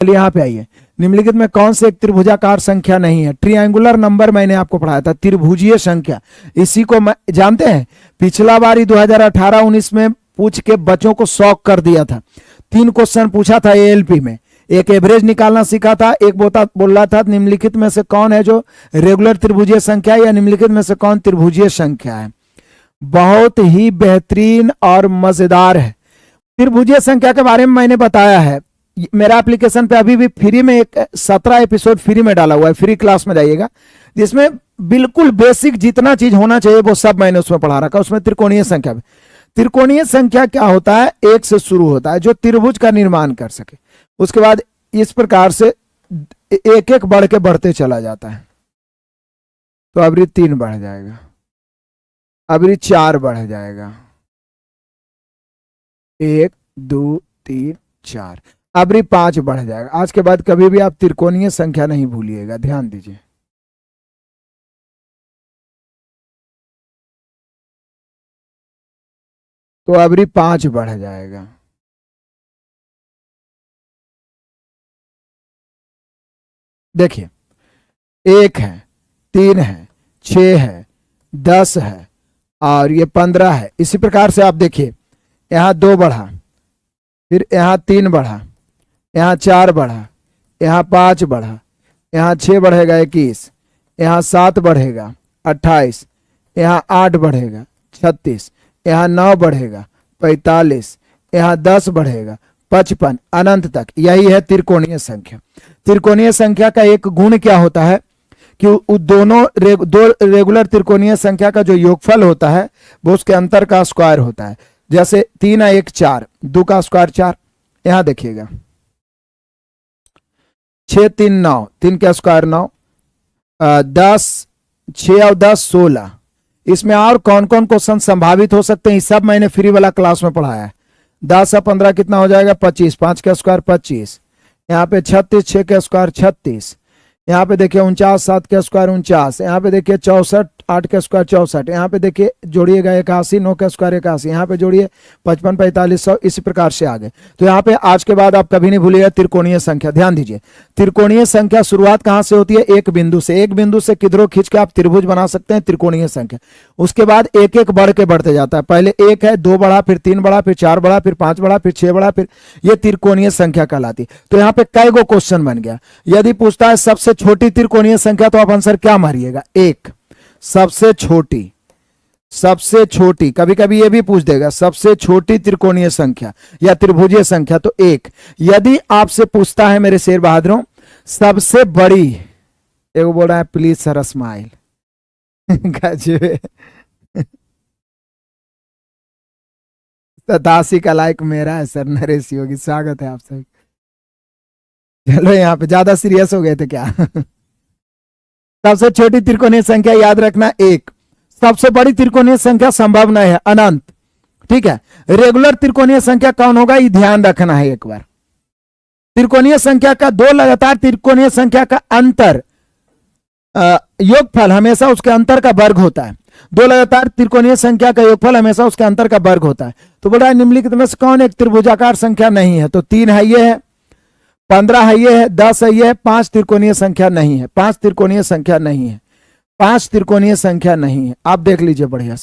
चलिए यहाँ पे आइए, निम्नलिखित में कौन से एक त्रिभुजाकार संख्या नहीं है? ट्रिएंगुलर नंबर मैंने आपको पढ़ाया था, त्रिभुजीय संख्या। इसी को जानते हैं, पिछला बारी 2018-19 में पूछ के बच्चों को शॉक कर दिया था। 3 क्वेश्चन पूछा था एएलपी में, एक एवरेज निकालना सीखा था, एक बोल रहा था निम्नलिखित में से कौन है जो रेगुलर त्रिभुजीय संख्या है, या निम्नलिखित में से कौन त्रिभुजीय संख्या है। बहुत ही बेहतरीन और मजेदार है। त्रिभुजीय संख्या के बारे में मैंने बताया है, मेरा एप्लीकेशन पे अभी भी फ्री में एक 17 एपिसोड फ्री में डाला हुआ है, फ्री क्लास में जाइएगा, जिसमें बिल्कुल बेसिक जितना चीज होना चाहिए वो सब मैंने उसमें पढ़ा रखा। उसमें त्रिकोणीय संख्या, त्रिकोणीय संख्या क्या होता है? एक से शुरू होता है जो त्रिभुज का निर्माण कर सके, उसके बाद इस प्रकार से एक एक बढ़ के बढ़ते चला जाता है। तो अभी 3 बढ़ जाएगा, अभी 4 बढ़ जाएगा, 1 2 3 4, अभी 5 बढ़ जाएगा। आज के बाद कभी भी आप त्रिकोणीय संख्या नहीं भूलिएगा, ध्यान दीजिए। तो अभी 5 बढ़ जाएगा, देखिए 1 है, 3 है, 6 है, 10 है और ये 15 है। इसी प्रकार से आप देखिए, यहाँ 2 बढ़ा, फिर यहाँ 3 बढ़ा, यहाँ 4 बढ़ा, यहाँ 5 बढ़ा, यहाँ 6 बढ़ेगा 21, यहाँ 7 बढ़ेगा 28, यहाँ 8 बढ़ेगा 36, यहाँ 9 बढ़ेगा 45, यहाँ 10 बढ़ेगा 55, अनंत तक। यही है त्रिकोणीय संख्या। त्रिकोणीय संख्या का एक गुण क्या होता है कि दो रेगुलर त्रिकोणीय संख्या का जो योगफल होता है वो उसके अंतर का स्क्वायर होता है। जैसे 3 1 4, 2 का स्क्वायर 4, यहां देखिएगा 6 3 9, 3 का स्क्वायर 9, 10 6 और 10 16। इसमें और कौन कौन क्वेश्चन संभावित हो सकते हैं सब मैंने फ्री वाला क्लास में पढ़ाया है। 10 और 15 कितना हो जाएगा? 25, 5 का स्क्वायर 25, यहाँ पे 36, 6 का स्क्वायर 36, यहाँ पे देखिए 49, 7 का स्क्वायर 49, यहाँ पे देखिए 64, 8 का स्क्वायर 64, यहाँ पे देखिए जोड़िएगा 81, 9 का स्क्वायर 81, यहाँ पे जोड़िए 55, 45, 100, इसी प्रकार से आगे। तो यहाँ पे आज के बाद आप कभी नहीं भूलिएगा त्रिकोणीय संख्या। ध्यान दीजिए, त्रिकोणीय संख्या शुरुआत कहाँ से होती है? एक बिंदु से। एक बिंदु से किधरों खींच के आप त्रिभुज बना सकते हैं, त्रिकोणीय संख्या। उसके बाद एक एक बढ़ के बढ़ते जाता है, पहले 1 है, 2 बढ़ा, फिर 3 बढ़ा, फिर 4 बढ़ा, फिर 5 बढ़ा, फिर 6 बढ़ा, फिर ये त्रिकोणीय संख्या कहलाती। तो यहाँ पे कई गो क्वेश्चन बन गया। यदि पूछता है सबसे छोटी त्रिकोणीय संख्या, तो आप आंसर क्या मारिएगा? 1। सबसे छोटी, सबसे छोटी, कभी कभी ये भी पूछ देगा सबसे छोटी त्रिकोणीय संख्या या त्रिभुजीय संख्या, तो 1। यदि आपसे पूछता है मेरे शेर बहादुरों सबसे बड़ी, एक बोल रहा है प्लीज सर स्माइल, गजबे 87 का लाइक मेरा है सर, नरेश योगी, स्वागत है आप सभी। चलो यहाँ पे ज्यादा सीरियस हो गए थे क्या? सबसे छोटी त्रिकोणीय संख्या याद रखना 1। सबसे बड़ी त्रिकोणीय संख्या संभव नहीं है, अनंत। ठीक है, रेगुलर त्रिकोणीय संख्या कौन होगा ये ध्यान रखना है एक बार। त्रिकोणीय संख्या का, 2 लगातार त्रिकोणीय संख्या का अंतर योगफल हमेशा उसके अंतर का वर्ग होता है। 2 लगातार त्रिकोणीय संख्या का योगफल हमेशा उसके अंतर का वर्ग होता है। तो बोला निम्नलिखित में से कौन एक त्रिभुजाकार संख्या नहीं है? तो 3 है, ये है, 15 है, ये है, 10 है, ये है, 5 त्रिकोणीय संख्या नहीं है। 5 त्रिकोणीय संख्या नहीं है, 5 त्रिकोणीय संख्या नहीं है। आप देख लीजिए बढ़िया से।